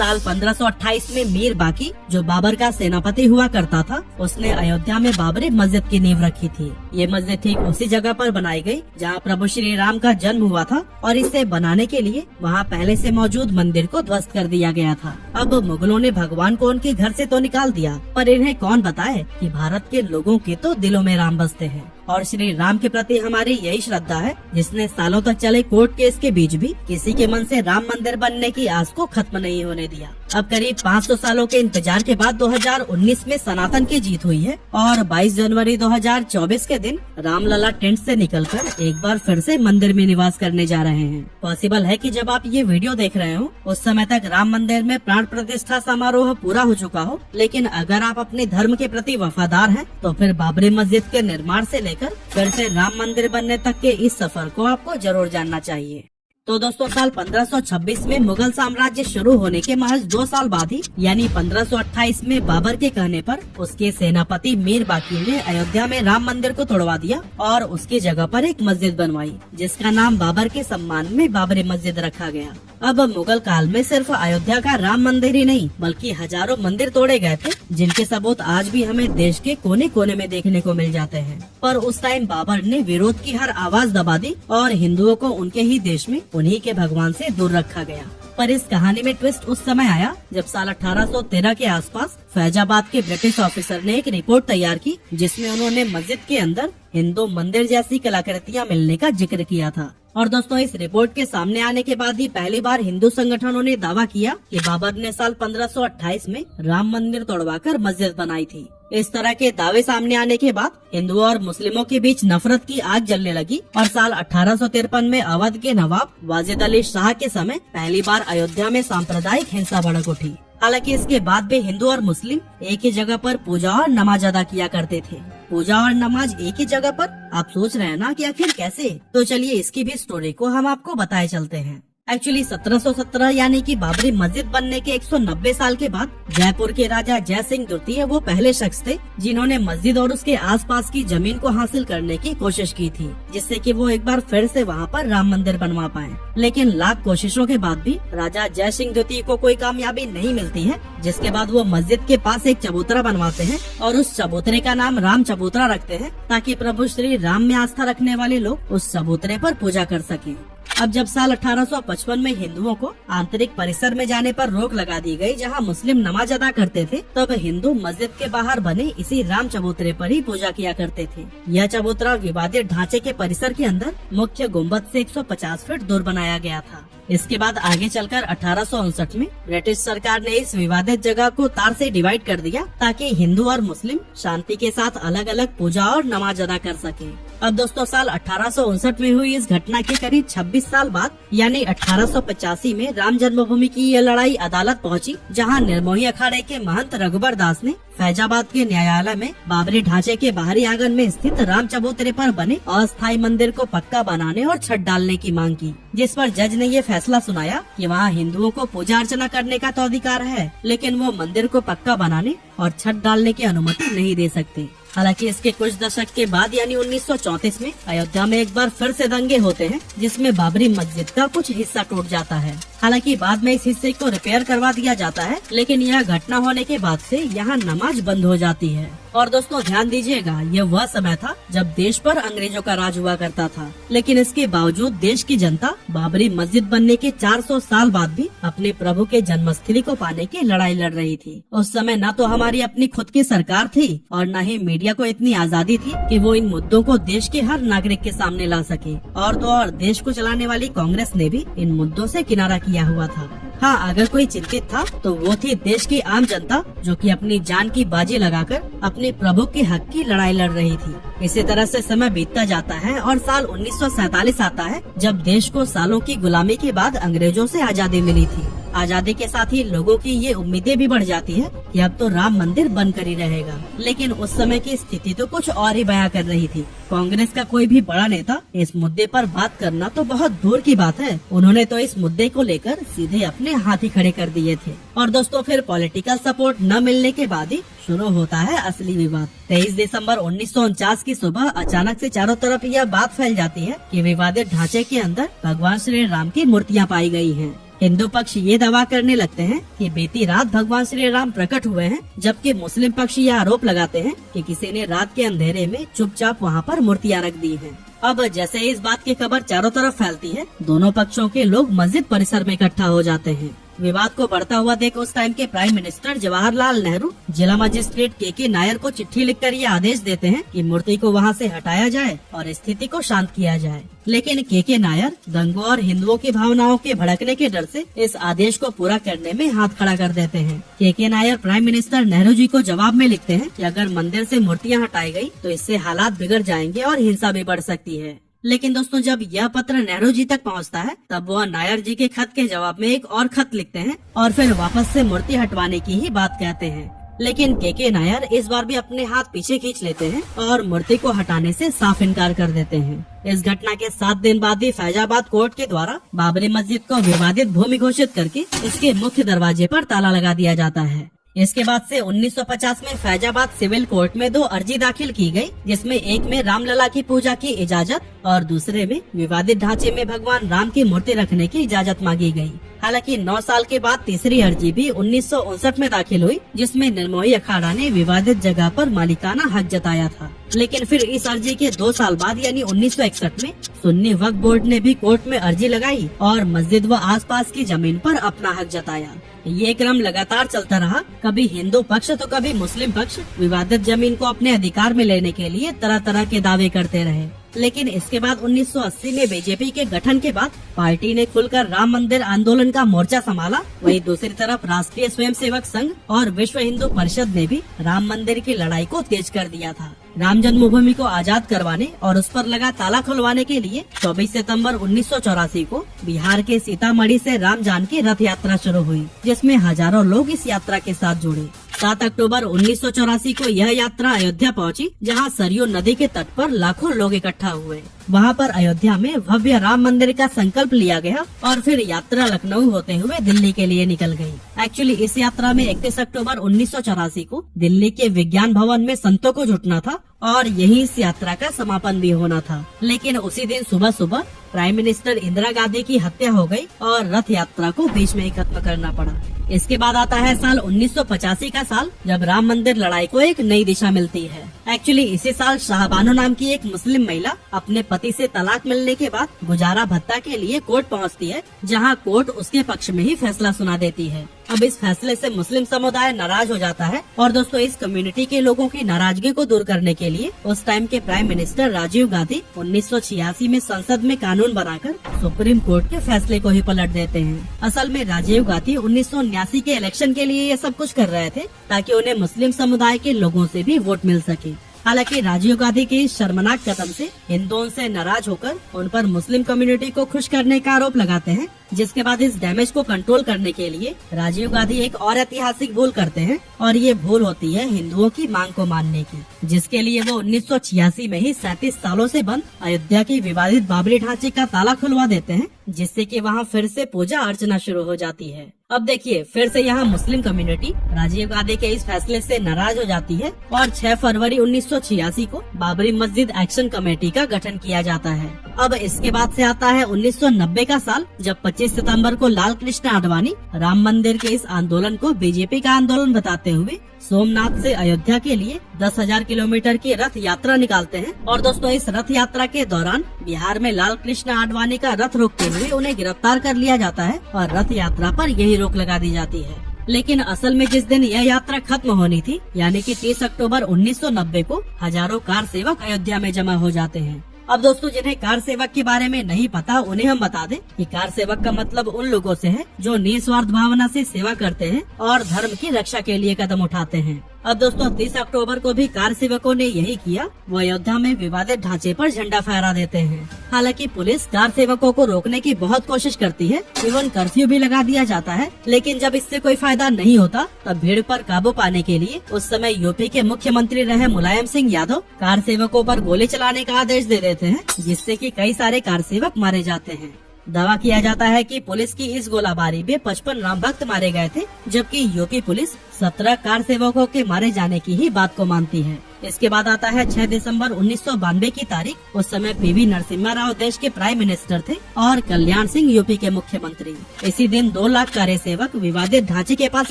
साल 1528 में मीर बाकी, जो बाबर का सेनापति हुआ करता था, उसने अयोध्या में बाबरी मस्जिद की नींव रखी थी। ये मस्जिद ठीक उसी जगह पर बनाई गई जहाँ प्रभु श्री राम का जन्म हुआ था और इसे बनाने के लिए वहाँ पहले से मौजूद मंदिर को ध्वस्त कर दिया गया था। अब मुगलों ने भगवान को उनके घर से तो निकाल दिया, पर इन्हें कौन बताए कि भारत के लोगों के तो दिलों में राम बसते हैं और श्री राम के प्रति हमारी यही श्रद्धा है, जिसने सालों तक चले कोर्ट केस के बीच भी किसी के मन से राम मंदिर बनने की आस को खत्म नहीं होने दिया। अब करीब 500 सालों के इंतजार के बाद 2019 में सनातन की जीत हुई है और 22 जनवरी 2024 के दिन रामलला टेंट से निकलकर एक बार फिर से मंदिर में निवास करने जा रहे हैं। पॉसिबल है कि जब आप ये वीडियो देख रहे हो उस समय तक राम मंदिर में प्राण प्रतिष्ठा समारोह पूरा हो चुका हो, लेकिन अगर आप अपने धर्म के प्रति वफादार हैं तो फिर बाबरी मस्जिद के निर्माण से लेकर फिर से राम मंदिर बनने तक के इस सफर को आपको जरूर जानना चाहिए। तो दोस्तों, साल 1526 में मुगल साम्राज्य शुरू होने के महज 2 साल बाद ही यानी 1528 में बाबर के कहने पर उसके सेनापति मीर बाकी ने अयोध्या में राम मंदिर को तोड़वा दिया और उसकी जगह पर एक मस्जिद बनवाई, जिसका नाम बाबर के सम्मान में बाबरी मस्जिद रखा गया। अब मुगल काल में सिर्फ अयोध्या का राम मंदिर ही नहीं बल्कि हजारों मंदिर तोड़े गए थे, जिनके सबूत आज भी हमें देश के कोने कोने में देखने को मिल जाते हैं। पर उस टाइम बाबर ने विरोध की हर आवाज दबा दी और हिंदुओं को उनके ही देश में उन्हीं के भगवान से दूर रखा गया। पर इस कहानी में ट्विस्ट उस समय आया जब साल 1813 के आसपास फैजाबाद के ब्रिटिश ऑफिसर ने एक रिपोर्ट तैयार की, जिसमें उन्होंने मस्जिद के अंदर हिंदू मंदिर जैसी कलाकृतियां मिलने का जिक्र किया था। और दोस्तों, इस रिपोर्ट के सामने आने के बाद ही पहली बार हिंदू संगठनों ने दावा किया कि बाबर ने साल 1528 में राम मंदिर तोड़वाकर मस्जिद बनाई थी। इस तरह के दावे सामने आने के बाद हिंदुओं और मुस्लिमों के बीच नफरत की आग जलने लगी और साल 1853 में अवध के नवाब वाजिद अली शाह के समय पहली बार अयोध्या में सांप्रदायिक हिंसा भड़क उठी। हालांकि इसके बाद भी हिंदू और मुस्लिम एक ही जगह पर पूजा और नमाज अदा किया करते थे। पूजा और नमाज एक ही जगह पर, आप सोच रहे हैं ना कि आखिर कैसे? तो चलिए इसकी भी स्टोरी को हम आपको बताए चलते हैं। एक्चुअली 1717 यानी कि बाबरी मस्जिद बनने के 190 साल के बाद जयपुर के राजा जय सिंह द्वितीय वो पहले शख्स थे जिन्होंने मस्जिद और उसके आसपास की जमीन को हासिल करने की कोशिश की थी, जिससे कि वो एक बार फिर से वहाँ पर राम मंदिर बनवा पाए। लेकिन लाख कोशिशों के बाद भी राजा जय सिंह द्वितीय को कोई कामयाबी नहीं मिलती है, जिसके बाद वो मस्जिद के पास एक चबूतरा बनवाते हैं और उस चबूतरे का नाम राम चबूतरा रखते हैं ताकि प्रभु श्री राम में आस्था रखने वाले लोग उस चबूतरे पर पूजा कर सकें। अब जब साल 1855 में हिंदुओं को आंतरिक परिसर में जाने पर रोक लगा दी गई, जहां मुस्लिम नमाज अदा करते थे, तब हिंदू मस्जिद के बाहर बने इसी राम चबूतरे पर ही पूजा किया करते थे। यह चबूतरा विवादित ढांचे के परिसर के अंदर मुख्य गुम्बद से 150 फीट दूर बनाया गया था। इसके बाद आगे चलकर 1859 में ब्रिटिश सरकार ने इस विवादित जगह को तार से डिवाइड कर दिया ताकि हिंदू और मुस्लिम शांति के साथ अलग अलग पूजा और नमाज अदा कर सके। अब दोस्तों, साल 1859 में हुई इस घटना के करीब 26 साल बाद यानी 1885 में राम जन्मभूमि की यह लड़ाई अदालत पहुंची, जहां निर्मोही अखाड़े के महंत रघुबर दास ने फैजाबाद के न्यायालय में बाबरी ढांचे के बाहरी आंगन में स्थित राम चबूतरे पर बने अस्थायी मंदिर को पक्का बनाने और छत डालने की मांग की, जिस पर जज ने ये फैसला सुनाया कि वहाँ हिंदुओं को पूजा अर्चना करने का तो अधिकार है, लेकिन वो मंदिर को पक्का बनाने और छत डालने की अनुमति नहीं दे सकते। हालांकि इसके कुछ दशक के बाद यानी 1934 में अयोध्या में एक बार फिर से दंगे होते हैं, जिसमें बाबरी मस्जिद का कुछ हिस्सा टूट जाता है। हालांकि बाद में इस हिस्से को रिपेयर करवा दिया जाता है, लेकिन यह घटना होने के बाद से यहाँ नमाज बंद हो जाती है। और दोस्तों, ध्यान दीजिएगा, यह वह समय था जब देश पर अंग्रेजों का राज हुआ करता था, लेकिन इसके बावजूद देश की जनता बाबरी मस्जिद बनने के 400 साल बाद भी अपने प्रभु के जन्मस्थली को पाने की लड़ाई लड़ रही थी। उस समय न तो हमारी अपनी खुद की सरकार थी और न ही मीडिया को इतनी आजादी थी कि वो इन मुद्दों को देश के हर नागरिक के सामने ला सके। और तो और देश को चलाने वाली कांग्रेस ने भी इन मुद्दों से किनारा किया हुआ था। हाँ, अगर कोई चिंतित था तो वो थी देश की आम जनता, जो कि अपनी जान की बाजी लगाकर अपने प्रभु के हक की लड़ाई लड़ रही थी। इसी तरह से समय बीतता जाता है और साल 1947 आता है, जब देश को सालों की गुलामी के बाद अंग्रेजों से आजादी मिली थी। आजादी के साथ ही लोगों की ये उम्मीदें भी बढ़ जाती है कि अब तो राम मंदिर बनकर ही रहेगा। लेकिन उस समय की स्थिति तो कुछ और ही बयां कर रही थी। कांग्रेस का कोई भी बड़ा नेता इस मुद्दे पर बात करना तो बहुत दूर की बात है। उन्होंने तो इस मुद्दे को लेकर सीधे अपने हाथ ही खड़े कर दिए थे। और दोस्तों, फिर पॉलिटिकल सपोर्ट न मिलने के बाद ही शुरू होता है असली विवाद। 23 दिसंबर 1949 की सुबह अचानक से चारों तरफ यह बात फैल जाती है कि विवादित ढांचे के अंदर भगवान श्री राम की मूर्तियाँ पाई गई हैं। हिंदू पक्ष ये दावा करने लगते हैं कि बीती रात भगवान श्री राम प्रकट हुए हैं, जबकि मुस्लिम पक्ष ये आरोप लगाते हैं कि किसी ने रात के अंधेरे में चुपचाप वहाँ पर मूर्तियाँ रख दी हैं। अब जैसे इस बात की खबर चारों तरफ फैलती है, दोनों पक्षों के लोग मस्जिद परिसर में इकट्ठा हो जाते हैं। विवाद को बढ़ता हुआ देख उस टाइम के प्राइम मिनिस्टर जवाहरलाल नेहरू जिला मजिस्ट्रेट के नायर को चिट्ठी लिखकर ये आदेश देते हैं कि मूर्ति को वहाँ से हटाया जाए और स्थिति को शांत किया जाए। लेकिन के नायर दंगों और हिंदुओं की भावनाओं के भड़कने के डर से इस आदेश को पूरा करने में हाथ खड़ा कर देते हैं। के नायर प्राइम मिनिस्टर नेहरू जी को जवाब में लिखते हैं कि अगर मंदिर से मूर्तियाँ हटाई गई तो इससे हालात बिगड़ जाएंगे और हिंसा भी बढ़ सकती है। लेकिन दोस्तों, जब यह पत्र नेहरू जी तक पहुंचता है, तब वह नायर जी के खत के जवाब में एक और खत लिखते हैं और फिर वापस से मूर्ति हटवाने की ही बात कहते हैं। लेकिन के नायर इस बार भी अपने हाथ पीछे खींच लेते हैं और मूर्ति को हटाने से साफ इनकार कर देते हैं। इस घटना के 7 दिन बाद ही फैजाबाद कोर्ट के द्वारा बाबरी मस्जिद को विवादित भूमि घोषित करके इसके मुख्य दरवाजे पर ताला लगा दिया जाता है। इसके बाद से 1950 में फैजाबाद सिविल कोर्ट में 2 अर्जी दाखिल की गई, जिसमें एक में रामलला की पूजा की इजाजत और दूसरे में विवादित ढांचे में भगवान राम की मूर्ति रखने की इजाजत मांगी गई। हालांकि 9 साल के बाद तीसरी अर्जी भी 1959 में दाखिल हुई, जिसमें निर्मोही अखाड़ा ने विवादित जगह पर मालिकाना हक जताया था। लेकिन फिर इस अर्जी के 2 साल बाद यानी 1961 में सुन्नी वक्फ बोर्ड ने भी कोर्ट में अर्जी लगाई और मस्जिद व आसपास की जमीन पर अपना हक जताया। ये क्रम लगातार चलता रहा। कभी हिंदू पक्ष तो कभी मुस्लिम पक्ष विवादित जमीन को अपने अधिकार में लेने के लिए तरह तरह के दावे करते रहे। लेकिन इसके बाद 1980 में बीजेपी के गठन के बाद पार्टी ने खुलकर राम मंदिर आंदोलन का मोर्चा संभाला। वहीं दूसरी तरफ राष्ट्रीय स्वयंसेवक संघ और विश्व हिंदू परिषद ने भी राम मंदिर की लड़ाई को तेज कर दिया था। राम जन्मभूमि को आजाद करवाने और उस पर लगा ताला खुलवाने के लिए 24 सितंबर 1984 को बिहार के सीतामढ़ी से राम जानकी रथ यात्रा शुरू हुई, जिसमें हजारों लोग इस यात्रा के साथ जुड़े। 7 अक्टूबर 1984 को यह यात्रा अयोध्या पहुंची, जहां सरयू नदी के तट पर लाखों लोग इकट्ठा हुए। वहां पर अयोध्या में भव्य राम मंदिर का संकल्प लिया गया और फिर यात्रा लखनऊ होते हुए दिल्ली के लिए निकल गई। एक्चुअली इस यात्रा में 31 अक्टूबर 1984 को दिल्ली के विज्ञान भवन में संतों को जुटना था और यही इस यात्रा का समापन भी होना था। लेकिन उसी दिन सुबह सुबह प्राइम मिनिस्टर इंदिरा गांधी की हत्या हो गई और रथ यात्रा को बीच में ही खत्म करना पड़ा। इसके बाद आता है साल 1985 का साल, जब राम मंदिर लड़ाई को एक नई दिशा मिलती है। एक्चुअली इसी साल शाहबानो नाम की एक मुस्लिम महिला अपने पति से तलाक मिलने के बाद गुजारा भत्ता के लिए कोर्ट पहुंचती है, जहां कोर्ट उसके पक्ष में ही फैसला सुना देती है। अब इस फैसले से मुस्लिम समुदाय नाराज हो जाता है और दोस्तों, इस कम्युनिटी के लोगों की नाराजगी को दूर करने के लिए उस टाइम के प्राइम मिनिस्टर राजीव गांधी 1986 में संसद में कानून बनाकर सुप्रीम कोर्ट के फैसले को ही पलट देते हैं। असल में राजीव गांधी 1979 के इलेक्शन के लिए ये सब कुछ कर रहे थे ताकि उन्हें मुस्लिम समुदाय के लोगों से भी वोट मिल सके। हालांकि राजीव गांधी के इस शर्मनाक कदम से हिंदुओं से नाराज होकर उन पर मुस्लिम कम्युनिटी को खुश करने का आरोप लगाते हैं, जिसके बाद इस डैमेज को कंट्रोल करने के लिए राजीव गांधी एक और ऐतिहासिक भूल करते हैं और ये भूल होती है हिंदुओं की मांग को मानने की, जिसके लिए वो 1986 में ही 37 सालों से बंद अयोध्या की विवादित बाबरी ढांचे का ताला खुलवा देते हैं, जिससे कि वहाँ फिर से पूजा अर्चना शुरू हो जाती है। अब देखिए, फिर से यहाँ मुस्लिम कम्युनिटी राजीव गांधी के इस फैसले से नाराज हो जाती है और 6 फरवरी 1986 को बाबरी मस्जिद एक्शन कमेटी का गठन किया जाता है। अब इसके बाद से आता है 1990 का साल, जब 25 सितंबर को लाल कृष्ण आडवाणी राम मंदिर के इस आंदोलन को बीजेपी का आंदोलन बताते हुए सोमनाथ से अयोध्या के लिए 10,000 किलोमीटर की रथ यात्रा निकालते हैं। और दोस्तों, इस रथ यात्रा के दौरान बिहार में लाल कृष्ण आडवाणी का रथ रोकते हुए उन्हें गिरफ्तार कर लिया जाता है और रथ यात्रा पर यही रोक लगा दी जाती है। लेकिन असल में जिस दिन यह यात्रा खत्म होनी थी, यानी कि 30 अक्टूबर 1990 को हजारों कार सेवक अयोध्या में जमा हो जाते हैं। अब दोस्तों, जिन्हें कार सेवक के बारे में नहीं पता, उन्हें हम बता दें कि कार सेवक का मतलब उन लोगों से है जो निस्वार्थ भावना से सेवा करते हैं और धर्म की रक्षा के लिए कदम उठाते हैं। अब दोस्तों, 30 अक्टूबर को भी कार सेवकों ने यही किया। वो अयोध्या में विवादित ढांचे पर झंडा फहरा देते हैं। हालांकि पुलिस कार सेवकों को रोकने की बहुत कोशिश करती है, इवन कर्फ्यू भी लगा दिया जाता है। लेकिन जब इससे कोई फायदा नहीं होता, तब भीड़ पर काबू पाने के लिए उस समय यूपी के मुख्यमंत्री रहे मुलायम सिंह यादव कार सेवकों पर गोली चलाने का आदेश दे देते हैं, जिससे कि कई सारे कार सेवक मारे जाते हैं। दावा किया जाता है कि पुलिस की इस गोलाबारी में 55 राम भक्त मारे गए थे, जबकि यूपी पुलिस 17 कार सेवकों के मारे जाने की ही बात को मानती है। इसके बाद आता है 6 दिसंबर 1992 की तारीख। उस समय पीवी नरसिम्हा राव देश के प्राइम मिनिस्टर थे और कल्याण सिंह यूपी के मुख्यमंत्री। इसी दिन 2 लाख कार्य सेवक विवादित ढांचे के पास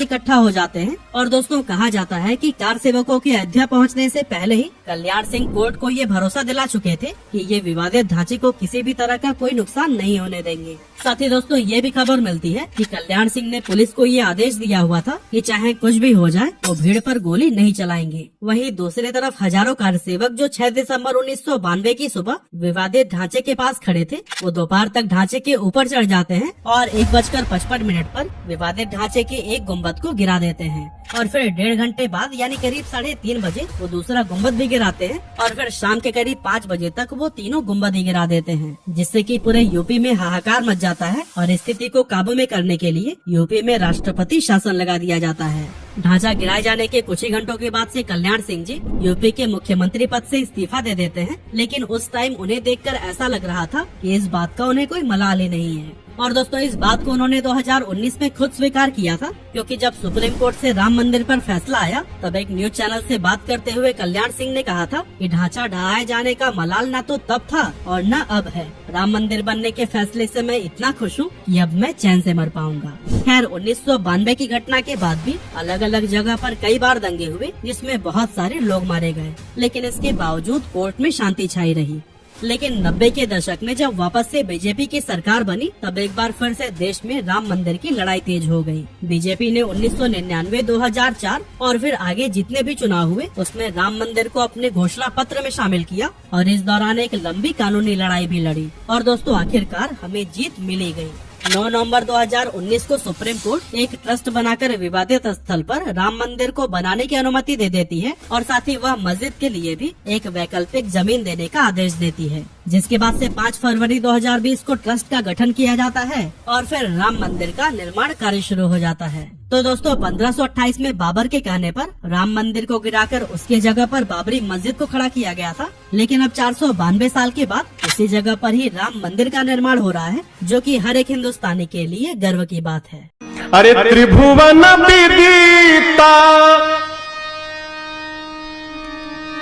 इकट्ठा हो जाते हैं। और दोस्तों, कहा जाता है कि कार सेवकों के अयोध्या पहुंचने से पहले ही कल्याण सिंह कोर्ट को ये भरोसा दिला चुके थे कि ये विवादित ढांचे को किसी भी तरह का कोई नुकसान नहीं होने देंगे। साथ ही दोस्तों, ये भी खबर मिलती है कि कल्याण सिंह ने पुलिस को ये आदेश दिया हुआ था कि चाहे कुछ भी हो जाए वो भीड़ पर गोली नहीं चलाएंगे। वहीं दूसरी तरफ हजारों कार सेवक जो 6 दिसंबर 1992 की सुबह विवादित ढांचे के पास खड़े थे, वो दोपहर तक ढांचे के ऊपर चढ़ जाते हैं और 1:55 पर विवादित ढांचे के एक गुम्बद को गिरा देते हैं। और फिर 1.5 घंटे बाद यानी करीब 3:30 बजे वो दूसरा गुम्बद भी गिराते हैं और फिर शाम के करीब 5 बजे तक वो तीनों गुम्बद ही गिरा देते हैं, जिससे कि पूरे यूपी में हाहाकार मच जाता है। और स्थिति को काबू में करने के लिए यूपी में राष्ट्रपति शासन लगा दिया जाता है। ढांचा गिराए जाने के कुछ ही घंटों के बाद से कल्याण सिंह जी यूपी के मुख्यमंत्री पद से इस्तीफा दे देते हैं। लेकिन उस टाइम उन्हें देखकर ऐसा लग रहा था कि इस बात का उन्हें कोई मलाल ही नहीं है। और दोस्तों, इस बात को उन्होंने 2019 में खुद स्वीकार किया था, क्योंकि जब सुप्रीम कोर्ट से राम मंदिर पर फैसला आया तब एक न्यूज चैनल से बात करते हुए कल्याण सिंह ने कहा था कि ढांचा ढहाए जाने का मलाल न तो तब था और न अब है। राम मंदिर बनने के फैसले से मैं इतना खुश हूँ कि अब मैं चैन से मर पाऊंगा। खैर, 1992 की घटना के बाद भी अलग अलग जगह पर कई बार दंगे हुए, जिसमें बहुत सारे लोग मारे गए, लेकिन इसके बावजूद कोर्ट में शांति छाई रही। लेकिन 90 के दशक में जब वापस से बीजेपी की सरकार बनी, तब एक बार फिर से देश में राम मंदिर की लड़ाई तेज हो गई। बीजेपी ने 1999, 2004 और फिर आगे जितने भी चुनाव हुए उसमें राम मंदिर को अपने घोषणा पत्र में शामिल किया और इस दौरान एक लंबी कानूनी लड़ाई भी लड़ी। और दोस्तों, आखिरकार हमें जीत मिली गई। 9 नवंबर 2019 को सुप्रीम कोर्ट एक ट्रस्ट बनाकर विवादित स्थल पर राम मंदिर को बनाने की अनुमति दे देती है और साथ ही वह मस्जिद के लिए भी एक वैकल्पिक जमीन देने का आदेश देती है, जिसके बाद से 5 फरवरी 2020 को ट्रस्ट का गठन किया जाता है और फिर राम मंदिर का निर्माण कार्य शुरू हो जाता है। तो दोस्तों, 1528 में बाबर के कहने पर राम मंदिर को गिराकर उसके जगह पर बाबरी मस्जिद को खड़ा किया गया था। लेकिन अब 492 साल के बाद इसी जगह पर ही राम मंदिर का निर्माण हो रहा है, जो कि हर एक हिंदुस्तानी के लिए गर्व की बात है। अरे त्रिभुवन विदिता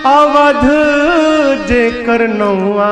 अवध जे करनौआ